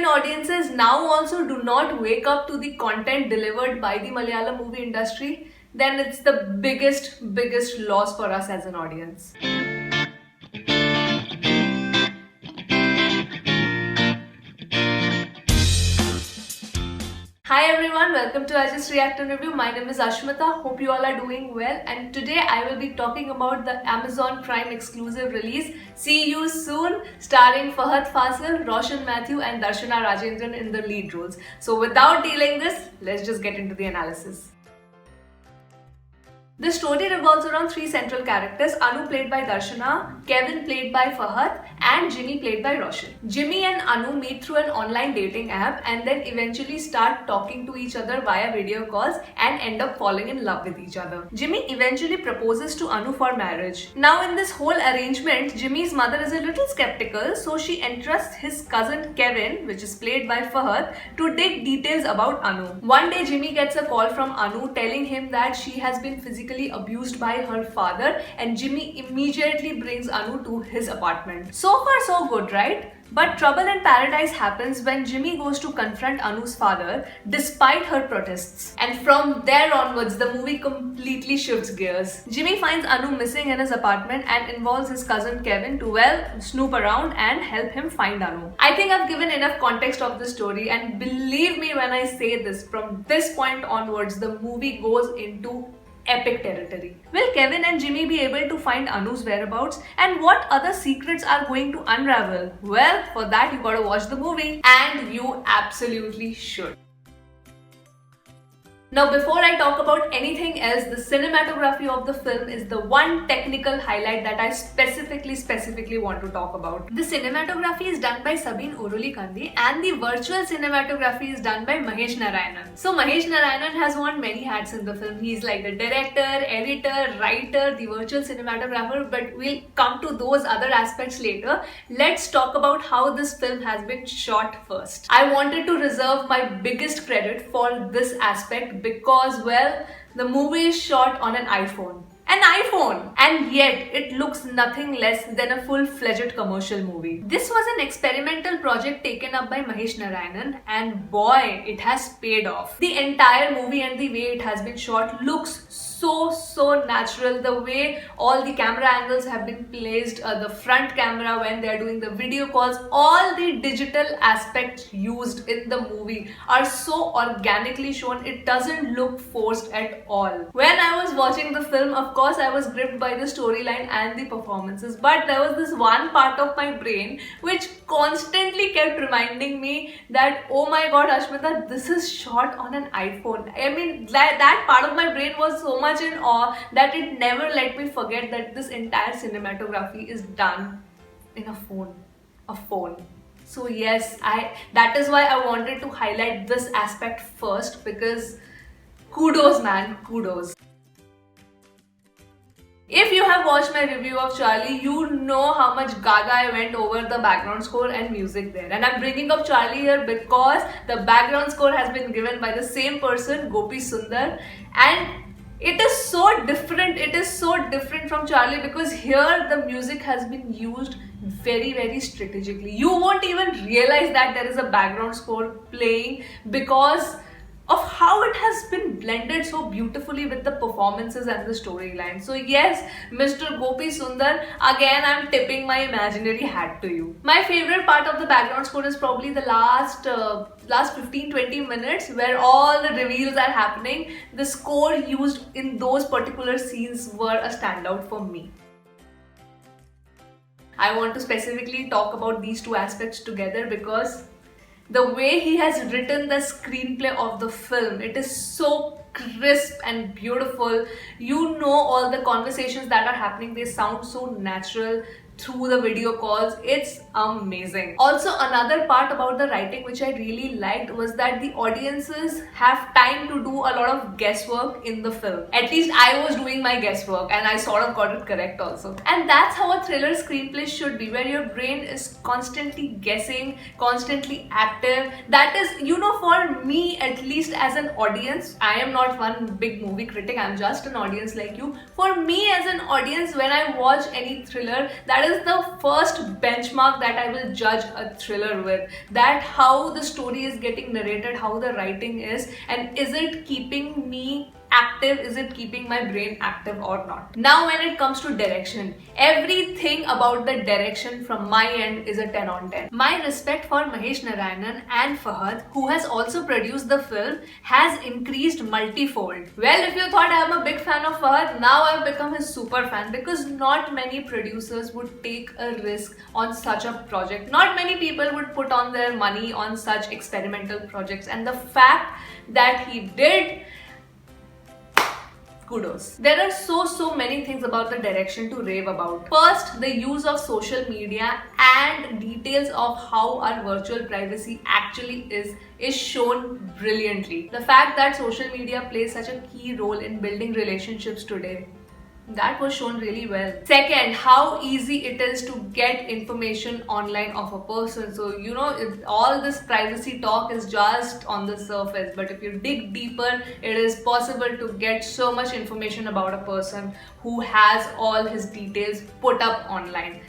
Indian audiences now also do not wake up to the content delivered by the Malayalam movie industry, then it's the biggest loss for us as an audience. Hi everyone, welcome to I Just React and Review. My name is Ashmita. Hope you all are doing well. And today I will be talking about the Amazon Prime exclusive release See You Soon, starring Fahad Faasil, Roshan Mathew and Darshana Rajendran in the lead roles. So without delaying this, let's just get into the analysis. The story revolves around three central characters, Anu played by Darshana, Kevin played by Fahad and Jimmy played by Roshan. Jimmy and Anu meet through an online dating app and then eventually start talking to each other via video calls and end up falling in love with each other. Jimmy eventually proposes to Anu for marriage. Now in this whole arrangement, Jimmy's mother is a little skeptical, so she entrusts his cousin Kevin, which is played by Fahad, to dig details about Anu. One day Jimmy gets a call from Anu telling him that she has been physically abused by her father, and Jimmy immediately brings Anu to his apartment. So far so good, right? But trouble in paradise happens when Jimmy goes to confront Anu's father despite her protests. And from there onwards, the movie completely shifts gears. Jimmy finds Anu missing in his apartment and involves his cousin Kevin to, snoop around and help him find Anu. I think I've given enough context of the story, and believe me when I say this, from this point onwards, the movie goes into epic territory. Will Kevin and Jimmy be able to find Anu's whereabouts, and what other secrets are going to unravel? Well, for that you gotta watch the movie, and you absolutely should. Now before I talk about anything else, the cinematography of the film is the one technical highlight that I specifically want to talk about. The cinematography is done by Sabeen Urulikandi and the virtual cinematography is done by Mahesh Narayanan. So Mahesh Narayanan has worn many hats in the film. He's like the director, editor, writer, the virtual cinematographer, but we'll come to those other aspects later. Let's talk about how this film has been shot first. I wanted to reserve my biggest credit for this aspect because, the movie is shot on an iPhone. An iPhone! And yet, it looks nothing less than a full-fledged commercial movie. This was an experimental project taken up by Mahesh Narayanan, and boy, it has paid off. The entire movie and the way it has been shot looks so natural. The way all the camera angles have been placed, the front camera when they are doing the video calls, all the digital aspects used in the movie are so organically shown. It doesn't look forced at all. When I was watching the film, of course I was gripped by the storyline and the performances, but there was this one part of my brain which constantly kept reminding me that, oh my god Ashmita, this is shot on an iPhone. I mean, that part of my brain was so much in awe that it never let me forget that this entire cinematography is done in a phone. So yes, that is why I wanted to highlight this aspect first, because kudos man, kudos. If you have watched my review of Charlie, you know how much gaga I went over the background score and music there. And I'm bringing up Charlie here because the background score has been given by the same person, Gopi Sundar, and it is so different. It is so different from Charlie because here the music has been used very strategically. You won't even realize that there is a background score playing because of how it has been blended so beautifully with the performances and the storyline. So yes, Mr. Gopi Sundar, again I'm tipping my imaginary hat to you. My favorite part of the background score is probably the last 15-20 minutes where all the reveals are happening. The score used in those particular scenes were a standout for me. I want to specifically talk about these two aspects together because the way he has written the screenplay of the film, it is so crisp and beautiful. You know, all the conversations that are happening, they sound so natural through the video calls. It's amazing. Also, another part about the writing which I really liked was that the audiences have time to do a lot of guesswork in the film. At least I was doing my guesswork and I sort of got it correct also. And that's how a thriller screenplay should be, where your brain is constantly guessing, constantly active. That is, you know, for me at least as an audience, I am not one big movie critic, I'm just an audience like you. For me as an audience, when I watch any thriller, that That is the first benchmark that I will judge a thriller with. That how the story is getting narrated, how the writing is, and is it keeping me active, is it keeping my brain active or not. Now when it comes to direction, everything about the direction from my end is a 10 on 10. My respect for Mahesh Narayanan and Fahad, who has also produced the film, has increased multifold. Well, if you thought I am a big fan of Fahad, now I've become his super fan, because not many producers would take a risk on such a project. Not many people would put on their money on such experimental projects, and the fact that he did, kudos. There are so many things about the direction to rave about. First, the use of social media and details of how our virtual privacy actually is shown brilliantly. The fact that social media plays such a key role in building relationships today, that was shown really well. Second, how easy it is to get information online of a person. So, all this privacy talk is just on the surface, but if you dig deeper, it is possible to get so much information about a person who has all his details put up online.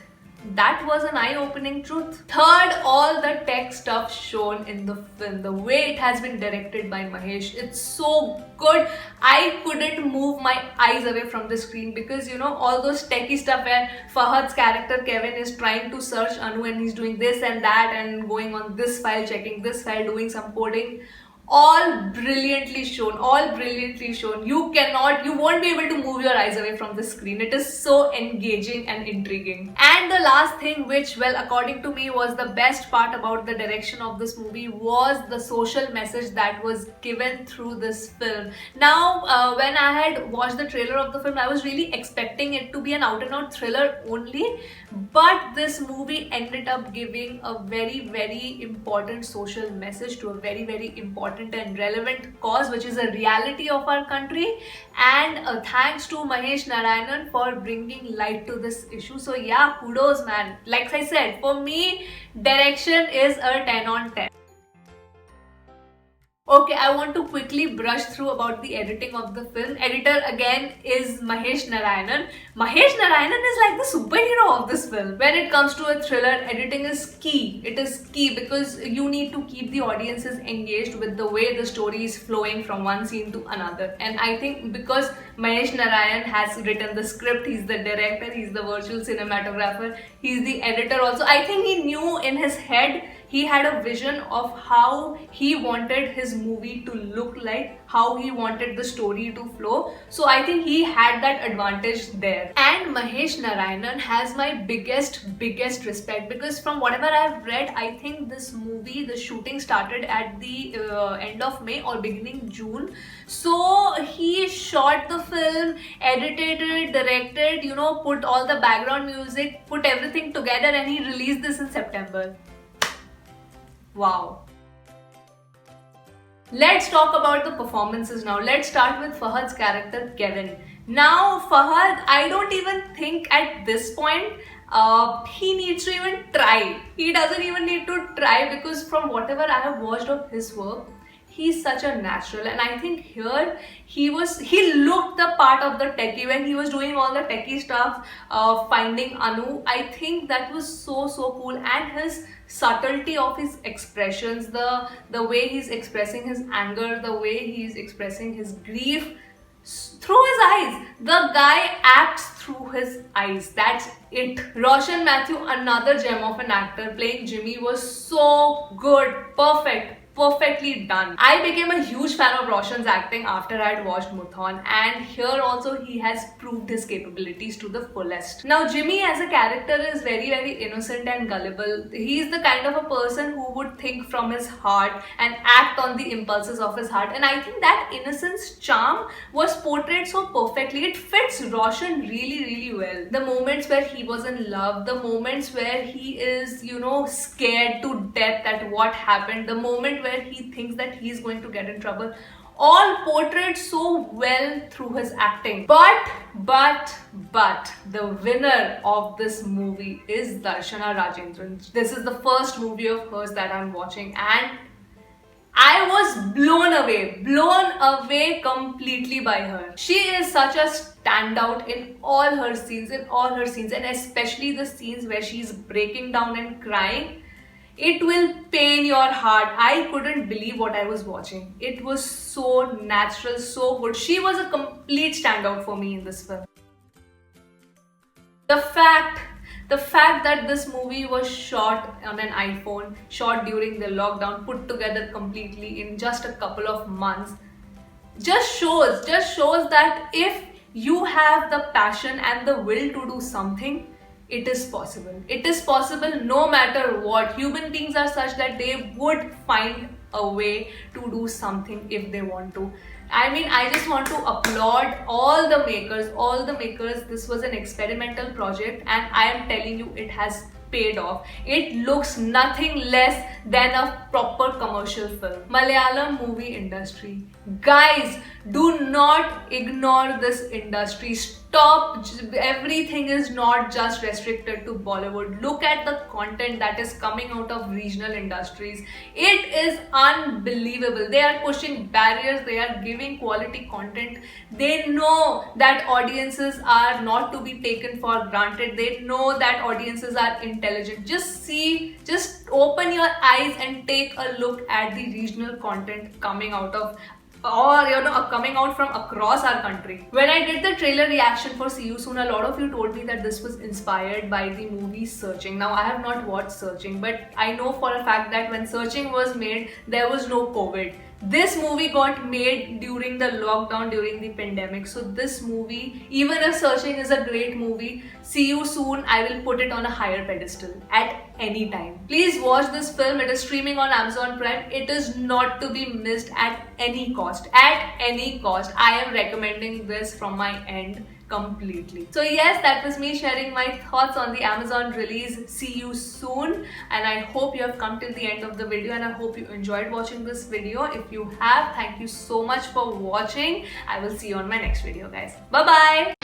That was an eye-opening truth. Third, all the tech stuff shown in the film, the way it has been directed by Mahesh, it's so good. I couldn't move my eyes away from the screen, because all those techie stuff where Fahad's character Kevin is trying to search Anu and he's doing this and that and going on this file, checking this file, doing some coding. All brilliantly shown. You won't be able to move your eyes away from the screen. It is so engaging and intriguing. And the last thing, which, well, according to me was the best part about the direction of this movie, was the social message that was given through this film. Now, when I had watched the trailer of the film, I was really expecting it to be an out-and-out thriller only, but this movie ended up giving a very important social message to a very important and relevant cause, which is a reality of our country. And thanks to Mahesh Narayanan for bringing light to this issue. So yeah, kudos, man. Like I said, for me, direction is a 10 on 10. Okay, I want to quickly brush through about the editing of the film. Editor again is Mahesh Narayanan. Mahesh Narayanan is like the superhero of this film. When it comes to a thriller, editing is key. It is key because you need to keep the audiences engaged with the way the story is flowing from one scene to another. And I think because Mahesh Narayan has written the script, he's the director, he's the virtual cinematographer, he's the editor also. I think he knew in his head, he had a vision of how he wanted his movie to look like, how he wanted the story to flow. So I think he had that advantage there. And Mahesh Narayanan has my biggest respect, because from whatever I've read, I think this movie, the shooting started at the end of May or beginning June. So he shot the film, edited it, directed, put all the background music, put everything together, and he released this in September. Wow. Let's talk about the performances now. Let's start with Fahad's character Kevin. Now Fahad, I don't even think at this point he needs to even try. He doesn't even need to try, because from whatever I have watched of his work, he's such a natural. And I think here he looked the part of the techie when he was doing all the techie stuff, finding Anu. I think that was so cool. And his subtlety of his expressions, the way he's expressing his anger, the way he's expressing his grief through his eyes. The guy acts through his eyes. That's it. Roshan Mathew, another gem of an actor, playing Jimmy, was so good. Perfectly done. I became a huge fan of Roshan's acting after I had watched Muthan, and here also he has proved his capabilities to the fullest. Now Jimmy as a character is very innocent and gullible. He is the kind of a person who would think from his heart and act on the impulses of his heart, and I think that innocence charm was portrayed so perfectly. It fits Roshan really well. The moments where he was in love, the moments where he is, scared to death at what happened, the moment where he thinks that he's going to get in trouble, all portrayed so well through his acting. But the winner of this movie is Darshana Rajendran. This is the first movie of hers that I'm watching, and I was blown away completely by her. She is such a standout in all her scenes, and especially the scenes where she's breaking down and crying. It will pain your heart. I couldn't believe what I was watching. It was so natural, so good. She was a complete standout for me in this film. The fact that this movie was shot on an iPhone, shot during the lockdown, put together completely in just a couple of months, just shows that if you have the passion and the will to do something, it is possible. It is possible no matter what. Human beings are such that they would find a way to do something if they want to. I mean, I just want to applaud all the makers. This was an experimental project, and I am telling you, it has paid off. It looks nothing less than a proper commercial film. Malayalam movie industry. Guys, do not ignore this industry. Stop. Everything is not just restricted to Bollywood. Look at the content that is coming out of regional industries. It is unbelievable. They are pushing barriers. They are giving quality content. They know that audiences are not to be taken for granted. They know that audiences are intelligent. Just open your eyes and take a look at the regional content coming out of, or coming out from across our country. When I did the trailer reaction for See You Soon, a lot of you told me that this was inspired by the movie Searching. Now, I have not watched Searching, but I know for a fact that when Searching was made, there was no COVID. This movie got made during the lockdown, during the pandemic. So this movie, even if Searching is a great movie, See You Soon, I will put it on a higher pedestal at any time. Please watch this film. It is streaming on Amazon Prime. It is not to be missed at any cost. At any cost. I am recommending this from my end completely. So yes, that was me sharing my thoughts on the Amazon release See You Soon, and I hope you have come till the end of the video, and I hope you enjoyed watching this video. If you have, thank you so much for watching. I will see you on my next video, guys. Bye bye.